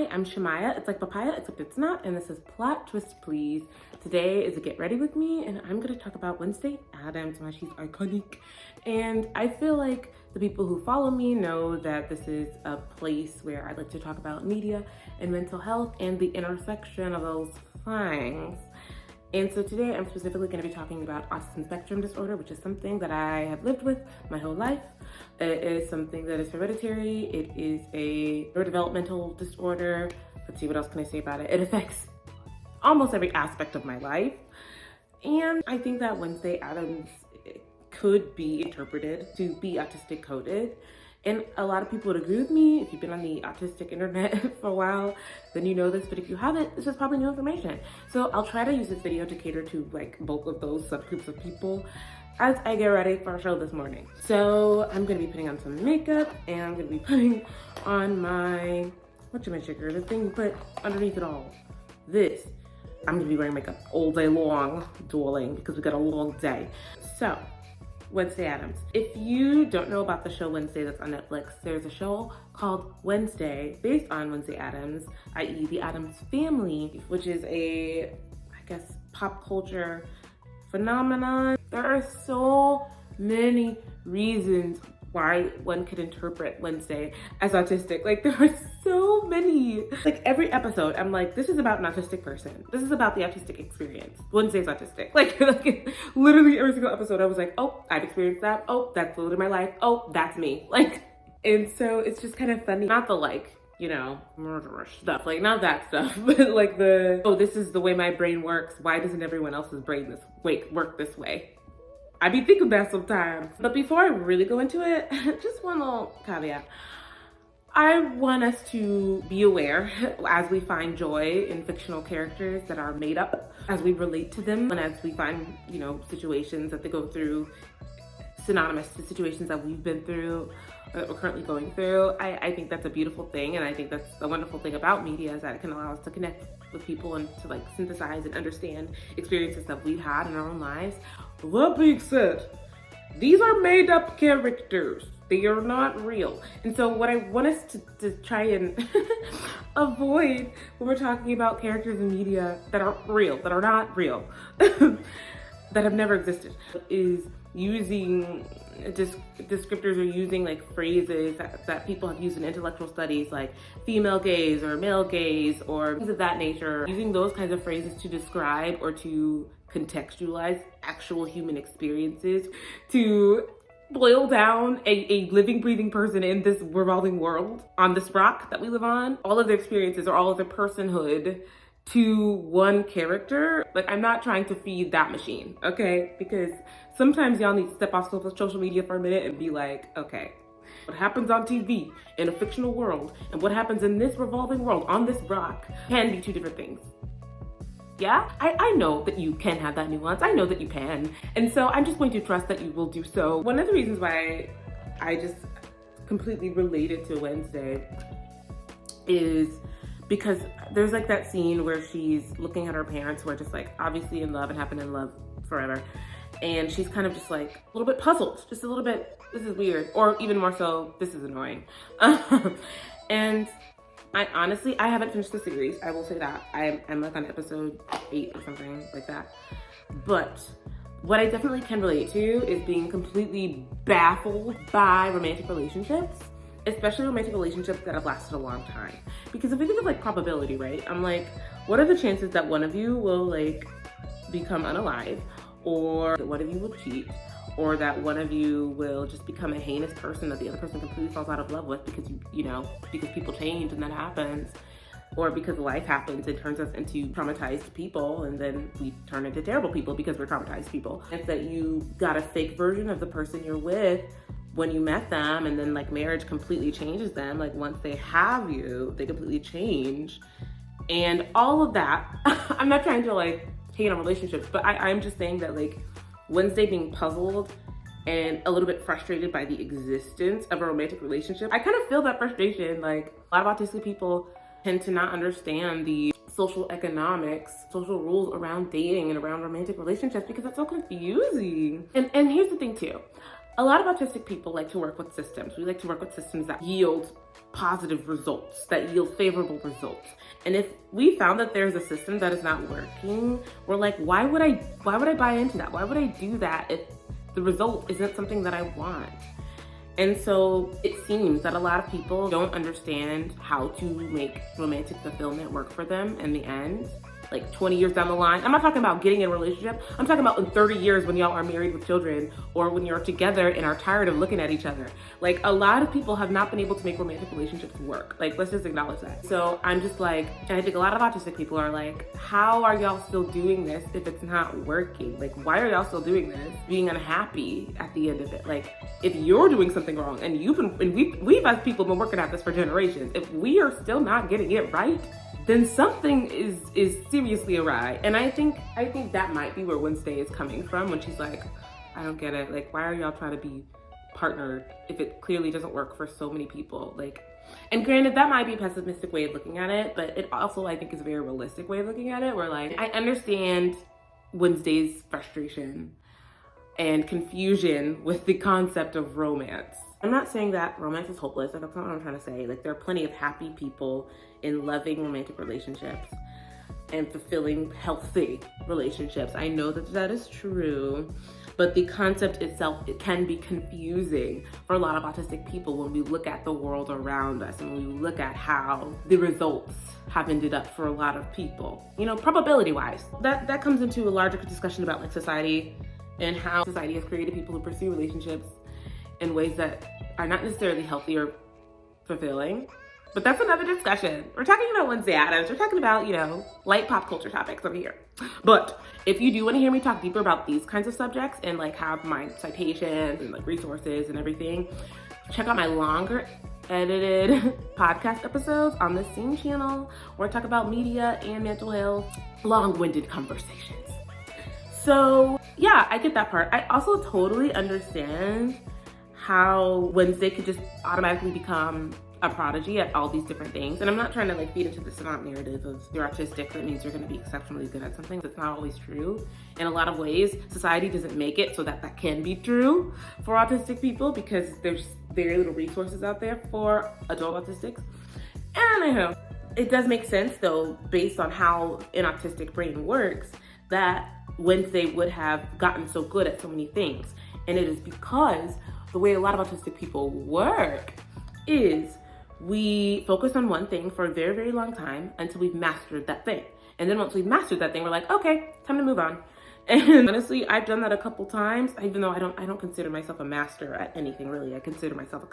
Hi, I'm Shamaya. It's like papaya, except it's not, and this is Plot Twist Please. Today is a Get Ready With Me, and I'm gonna talk about Wednesday Addams, why she's iconic. And I feel like the people who follow me know that this is a place where I like to talk about media and mental health and the intersection of those things. And so today I'm specifically going to be talking about autism spectrum disorder, which is something that I have lived with my whole life. It is something that is hereditary. It is a neurodevelopmental disorder. Let's see, what else can I say about it? It affects almost every aspect of my life. And I think that Wednesday Addams could be interpreted to be autistic-coded. And a lot of people would agree with me. If you've been on the autistic internet for a while, then you know this, but if you haven't, this is probably new information. So I'll try to use this video to cater to like both of those subgroups of people as I get ready for our show this morning. So I'm gonna be putting on some makeup and I'm gonna be putting on my, what's my shaker? The thing you put underneath it all. This. I'm gonna be wearing makeup all day long, darling, because we got a long day. So, Wednesday Addams. If you don't know about the show Wednesday that's on Netflix, there's a show called Wednesday based on Wednesday Addams, i.e. the Addams Family, which is a, I guess, pop culture phenomenon. There are so many reasons why one could interpret Wednesday as autistic. Like, there are so many. Like, every episode, I'm like, this is about an autistic person. This is about the autistic experience. Wednesday's autistic. Like literally every single episode, I was like, oh, I've experienced that. Oh, that's literally my life. Oh, that's me. Like, and so it's just kind of funny. Not the like, you know, murderous stuff. Like, not that stuff, but like the, oh, this is the way my brain works. Why doesn't everyone else's brain work this way? I be thinking that sometimes. But before I really go into it, just one little caveat. I want us to be aware as we find joy in fictional characters that are made up, as we relate to them, and as we find, you know, situations that they go through synonymous to situations that we've been through, that we're currently going through. I think that's a beautiful thing, and I think that's the wonderful thing about media, is that it can allow us to connect with people and to like synthesize and understand experiences that we've had in our own lives. That being said, these are made up characters. They are not real. And so what I want us to try and avoid when we're talking about characters in media that are real, that are not real, that have never existed, is using descriptors or using like phrases that people have used in intellectual studies, like female gaze or male gaze or things of that nature, using those kinds of phrases to describe or to contextualize actual human experiences, to boil down a living, breathing person in this revolving world, on this rock that we live on, all of their experiences or all of their personhood to one character. Like, I'm not trying to feed that machine, okay? Because sometimes y'all need to step off social media for a minute and be like, okay, what happens on TV in a fictional world and what happens in this revolving world on this rock can be two different things. Yeah, I know that you can have that nuance. I know that you can. And so I'm just going to trust that you will do so. One of the reasons why I just completely related to Wednesday is because there's like that scene where she's looking at her parents who are just like obviously in love and have been in love forever. And she's kind of just like a little bit puzzled, just a little bit, this is weird. Or even more so, this is annoying. And I honestly haven't finished the series. I will say that. I'm like on episode 8 or something like that. But what I definitely can relate to is being completely baffled by romantic relationships, especially romantic relationships that have lasted a long time. Because if we think of like probability, right? I'm like, what are the chances that one of you will like become unalive, or that one of you will cheat, or that one of you will just become a heinous person that the other person completely falls out of love with because you know, because people change and that happens, or because life happens and turns us into traumatized people, and then we turn into terrible people because we're traumatized people. It's that you got a fake version of the person you're with when you met them, and then like marriage completely changes them. Like once they have you, they completely change. And all of that, I'm not trying to like hate on relationships, but I'm just saying that like Wednesday being puzzled and a little bit frustrated by the existence of a romantic relationship. I kind of feel that frustration. Like, a lot of autistic people tend to not understand the social economics, social rules around dating and around romantic relationships because it's so confusing. And here's the thing too. A lot of autistic people like to work with systems. We like to work with systems that yield positive results, that yield favorable results. And if we found that there's a system that is not working, we're like, why would I buy into that? Why would I do that if the result isn't something that I want? And so it seems that a lot of people don't understand how to make romantic fulfillment work for them in the end. Like 20 years down the line. I'm not talking about getting in a relationship. I'm talking about in 30 years when y'all are married with children, or when you're together and are tired of looking at each other. Like, a lot of people have not been able to make romantic relationships work. Like, let's just acknowledge that. So I'm just like, and I think a lot of autistic people are like, how are y'all still doing this if it's not working? Like, why are y'all still doing this, being unhappy at the end of it? Like, if you're doing something wrong and we've as people been working at this for generations, if we are still not getting it right, then something is seriously awry. And I think that might be where Wednesday is coming from when she's like, I don't get it. Like, why are y'all trying to be partnered if it clearly doesn't work for so many people? Like, and granted, that might be a pessimistic way of looking at it, but it also, I think, is a very realistic way of looking at it, where like, I understand Wednesday's frustration and confusion with the concept of romance. I'm not saying that romance is hopeless. Like, that's not what I'm trying to say. Like, there are plenty of happy people in loving romantic relationships and fulfilling, healthy relationships. I know that is true, but the concept itself, it can be confusing for a lot of autistic people when we look at the world around us and when we look at how the results have ended up for a lot of people, you know, probability-wise. That comes into a larger discussion about like society and how society has created people who pursue relationships in ways that are not necessarily healthy or fulfilling. But that's another discussion. We're talking about Wednesday Addams. We're talking about, you know, light pop culture topics over here. But if you do want to hear me talk deeper about these kinds of subjects and like have my citations and like resources and everything, check out my longer edited podcast episodes on the same channel where I talk about media and mental health, long-winded conversations. So yeah, I get that part. I also totally understand how Wednesday could just automatically become a prodigy at all these different things. And I'm not trying to like feed into the savant narrative of you're autistic, that means you're gonna be exceptionally good at something. That's not always true. In a lot of ways, society doesn't make it so that can be true for autistic people because there's very little resources out there for adult autistics. And I know it does make sense though, based on how an autistic brain works, that Wednesday would have gotten so good at so many things. And it is because the way a lot of autistic people work is we focus on one thing for a very, very long time until we've mastered that thing. And then once we've mastered that thing, we're like, okay, time to move on. And honestly, I've done that a couple times, even though I don't consider myself a master at anything really. I consider myself a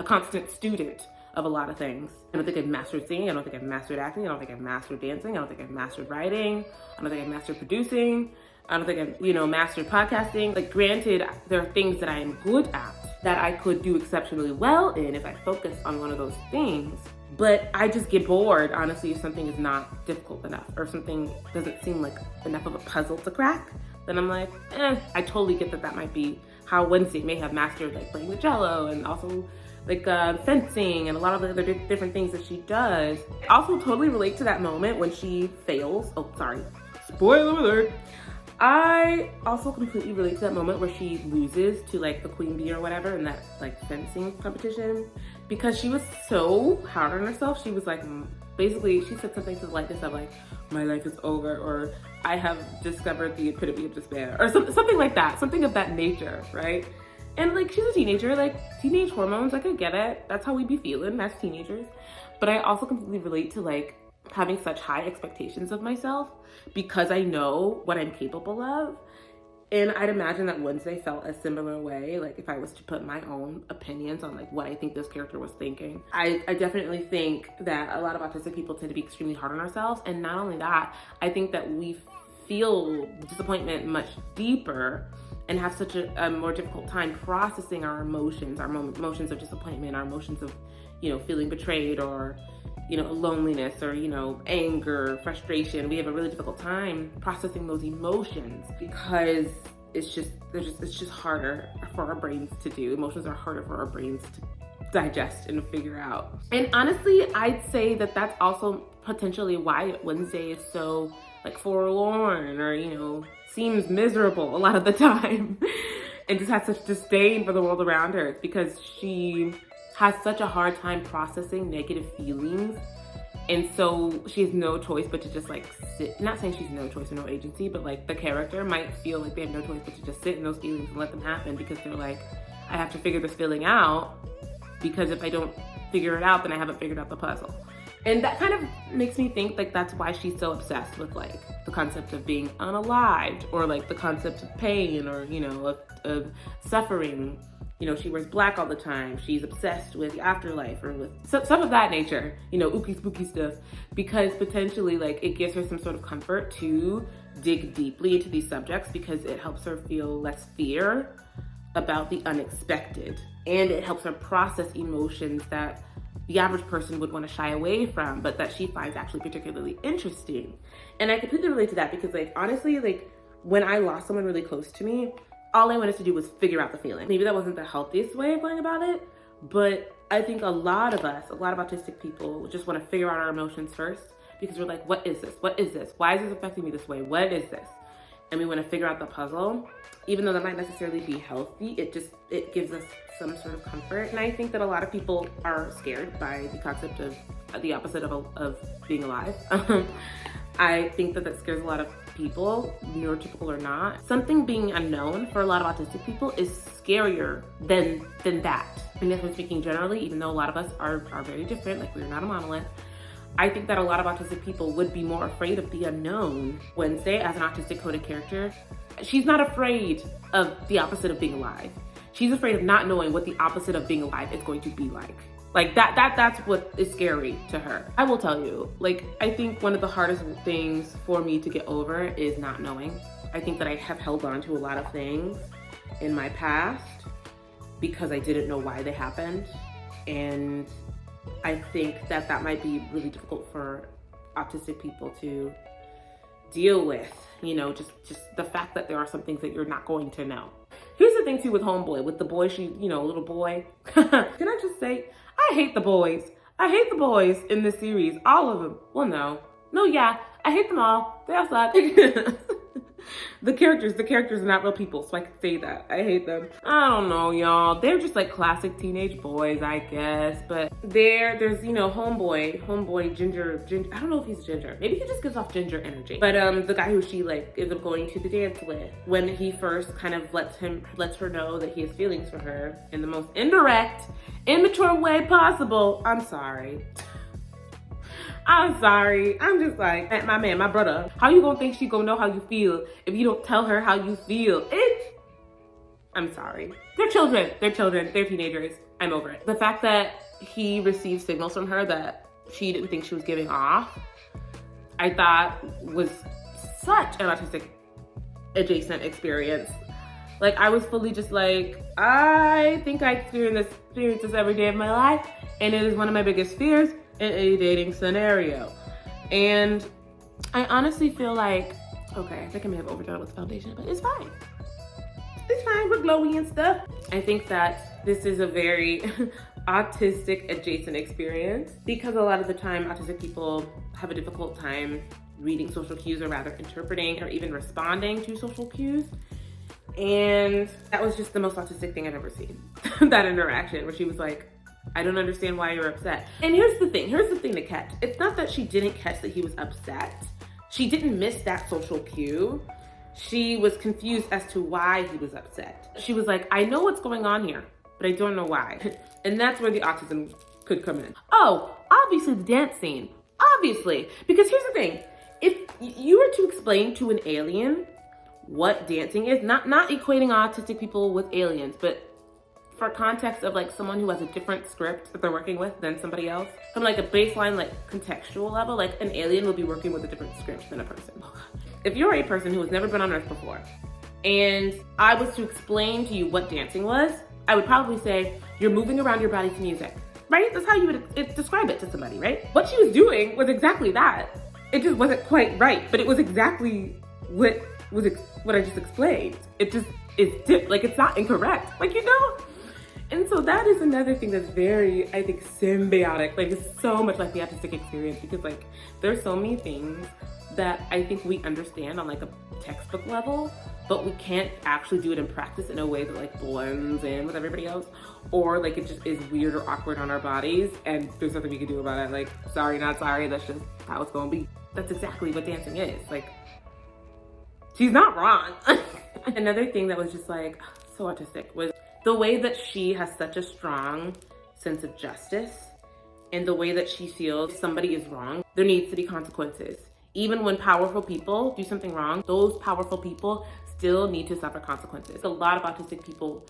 constant student of a lot of things. I don't think I've mastered singing. I don't think I've mastered acting. I don't think I've mastered dancing. I don't think I've mastered writing. I don't think I've mastered producing. I don't think I've, mastered podcasting. Like, granted, there are things that I am good at that I could do exceptionally well in if I focus on one of those things. But I just get bored, honestly, if something is not difficult enough or if something doesn't seem like enough of a puzzle to crack. Then I'm like, I totally get that might be how Wednesday may have mastered like playing the cello and also like fencing and a lot of the other different things that she does. I also totally relate to that moment when she fails. Oh, sorry, spoiler alert. I also completely relate to that moment where she loses to like the queen bee or whatever in that like fencing competition, because she was so hard on herself. She was like, basically she said something to the likeness of like, my life is over, or I have discovered the epitome of despair, or something like that, something of that nature, right? And like, she's a teenager, like teenage hormones, like I get it. That's how we be feeling as teenagers. But I also completely relate to like having such high expectations of myself because I know what I'm capable of. And I'd imagine that Wednesday felt a similar way, like if I was to put my own opinions on like what I think this character was thinking. I definitely think that a lot of autistic people tend to be extremely hard on ourselves. And not only that, I think that we feel disappointment much deeper and have such a more difficult time processing our emotions of disappointment, our emotions of, feeling betrayed or, loneliness or, anger, frustration. We have a really difficult time processing those emotions because it's just harder for our brains to do. Emotions are harder for our brains to digest and figure out. And honestly, I'd say that that's also potentially why Wednesday is so like forlorn or, seems miserable a lot of the time. and just has such disdain for the world around her. It's because she has such a hard time processing negative feelings. And so she has no choice but to just like sit, not saying she's no choice or no agency, but like the character might feel like they have no choice but to just sit in those feelings and let them happen, because they're like, I have to figure this feeling out, because if I don't figure it out, then I haven't figured out the puzzle. And that kind of makes me think like that's why she's so obsessed with like the concept of being unalived, or like the concept of pain, or, you know, of suffering. You know, she wears black all the time. She's obsessed with the afterlife, or with some of that nature, you know, ooky spooky stuff, because potentially like it gives her some sort of comfort to dig deeply into these subjects, because it helps her feel less fear about the unexpected, and it helps her process emotions that the average person would want to shy away from, but that she finds actually particularly interesting. And I completely relate to that, because like honestly, like when I lost someone really close to me, all I wanted to do was figure out the feeling. Maybe that wasn't the healthiest way of going about it, but I think a lot of us, a lot of autistic people just want to figure out our emotions first, because we're like, what is this? What is this? Why is this affecting me this way? What is this? And we want to figure out the puzzle. Even though that might necessarily be healthy, it gives us some sort of comfort. And I think that a lot of people are scared by the concept of the opposite of being alive. I think that scares a lot of people, neurotypical or not. Something being unknown for a lot of autistic people is scarier than that. And if I'm speaking generally, even though a lot of us are very different, like we're not a monolith, I think that a lot of autistic people would be more afraid of the unknown. Wednesday, as an Autistic-Coded character, she's not afraid of the opposite of being alive. She's afraid of not knowing what the opposite of being alive is going to be like. Like that's what is scary to her. I will tell you, like, I think one of the hardest things for me to get over is not knowing. I think that I have held on to a lot of things in my past because I didn't know why they happened. And I think that might be really difficult for autistic people to deal with, you know, just the fact that there are some things that you're not going to know. Here's the thing too with Homeboy, with the boy, little boy. Can I just say, I hate the boys. I hate the boys in this series, all of them. Well, no, yeah, I hate them all. They all suck. The characters are not real people, so I can say that. I hate them. I don't know, y'all. They're just like classic teenage boys, I guess. But there's, you know, Homeboy, Ginger. I don't know if he's Ginger. Maybe he just gives off Ginger energy. But the guy who she like ends up going to the dance with, when he first kind of lets her know that he has feelings for her in the most indirect, immature way possible. I'm sorry. I'm just like, my man, my brother, how you gonna think she gonna know how you feel if you don't tell her how you feel? I'm sorry. They're children, they're teenagers. I'm over it. The fact that he received signals from her that she didn't think she was giving off, I thought was such an autistic adjacent experience. Like, I was fully just like, I think I experience this every day of my life, and it is one of my biggest fears in a dating scenario. And I honestly feel like, okay, I think I may have overdone it with the foundation, but it's fine. It's fine, we're glowy and stuff. I think that this is a very autistic adjacent experience, because a lot of the time autistic people have a difficult time reading social cues, or rather interpreting or even responding to social cues. And that was just the most autistic thing I've ever seen. That interaction where she was like, I don't understand why you're upset. And here's the thing to catch. It's not that she didn't catch that he was upset. She didn't miss that social cue. She was confused as to why he was upset. She was like, I know what's going on here, but I don't know why. And that's where the autism could come in. Oh, obviously the dance scene. Obviously. Because here's the thing. If you were to explain to an alien what dancing is, not equating autistic people with aliens, but for context of like someone who has a different script that they're working with than somebody else, from like a baseline, like contextual level, like an alien will be working with a different script than a person. If you're a person who has never been on Earth before, and I was to explain to you what dancing was, I would probably say, you're moving around your body to music, right? That's how you would describe it to somebody, right? What she was doing was exactly that. It just wasn't quite right, but it was exactly what I just explained. It just is like, it's not incorrect, like, you know? And so that is another thing that's very, I think, symbiotic. Like, it's so much like the autistic experience, because like there's so many things that I think we understand on like a textbook level, but we can't actually do it in practice in a way that like blends in with everybody else, or like it just is weird or awkward on our bodies, and there's nothing we can do about it. Like, sorry, not sorry, that's just how it's gonna be. That's exactly what dancing is. Like, she's not wrong. Another thing that was just like so autistic was the way that she has such a strong sense of justice, and the way that she feels if somebody is wrong, there needs to be consequences. Even when powerful people do something wrong, those powerful people still need to suffer consequences. A lot of autistic people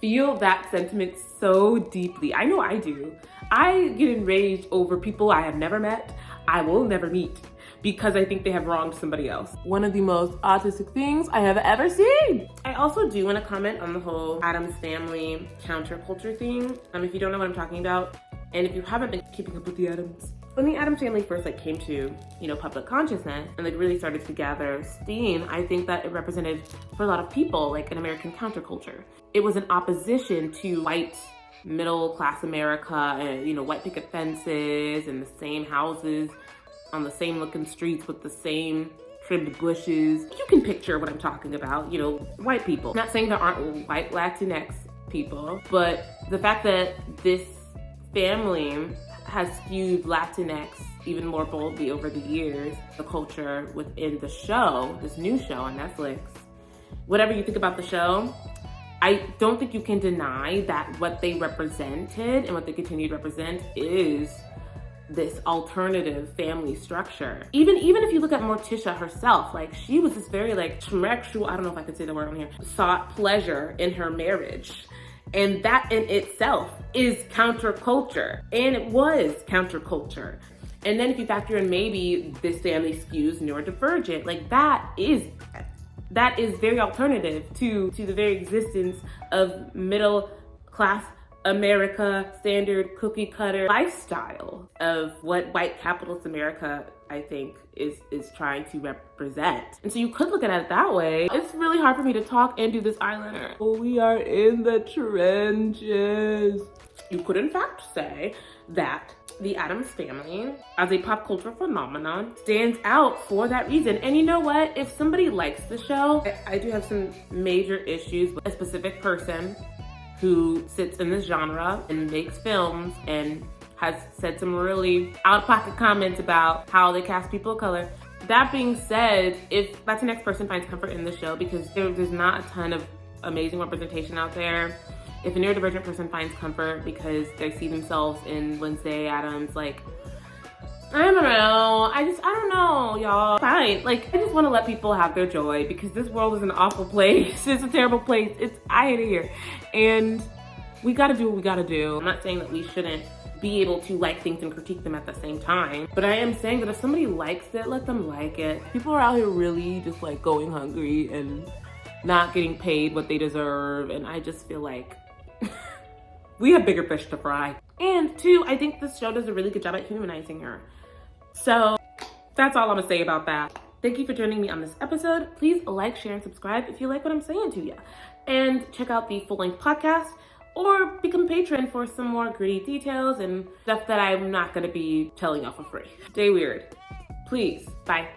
feel that sentiment so deeply. I know I do. I get enraged over people I have never met, I will never meet, because I think they have wronged somebody else. One of the most autistic things I have ever seen. I also do want to comment on the whole Addams family counterculture thing. If you don't know what I'm talking about, and if you haven't been keeping up with the Addams, when the Addams family first like came to, you know, public consciousness and like really started to gather steam, I think that it represented for a lot of people like an American counterculture. It was an opposition to white middle class America and, you know, white picket fences and the same houses on the same looking streets with the same trimmed bushes. You can picture what I'm talking about, you know, white people. Not saying there aren't white Latinx people, but the fact that this family has skewed Latinx even more boldly over the years, the culture within the show, this new show on Netflix. Whatever you think about the show, I don't think you can deny that what they represented and what they continue to represent is this alternative family structure. Even if you look at Morticia herself, like she was this very like schmexual, I don't know if I could say the word on here, sought pleasure in her marriage. And that in itself is counterculture. And it was counterculture. And then if you factor in maybe this family skews neurodivergent, like that is very alternative to the very existence of middle class America, standard cookie cutter lifestyle of what white capitalist America, I think, is trying to represent. And so you could look at it that way. It's really hard for me to talk and do this eyeliner. Oh, we are in the trenches. You could in fact say that the Addams family as a pop culture phenomenon stands out for that reason. And you know what? If somebody likes the show, I do have some major issues with a specific person who sits in this genre and makes films and has said some really out-of-pocket comments about how they cast people of color. That being said, if Latinx person finds comfort in the show, because there's not a ton of amazing representation out there, if a neurodivergent person finds comfort because they see themselves in Wednesday Addams, like, I don't know. I don't know, y'all. Fine. Like, I just want to let people have their joy because this world is an awful place. It's a terrible place. I hate it here. And we got to do what we got to do. I'm not saying that we shouldn't be able to like things and critique them at the same time. But I am saying that if somebody likes it, let them like it. People are out here really just like going hungry and not getting paid what they deserve. And I just feel like we have bigger fish to fry. And two, I think this show does a really good job at humanizing her. So that's all I'm gonna say about that. Thank you for joining me on this episode. Please like, share, and subscribe if you like what I'm saying to you. And check out the full-length podcast or become a patron for some more gritty details and stuff that I'm not gonna be telling y'all for free. Stay weird. Please. Bye.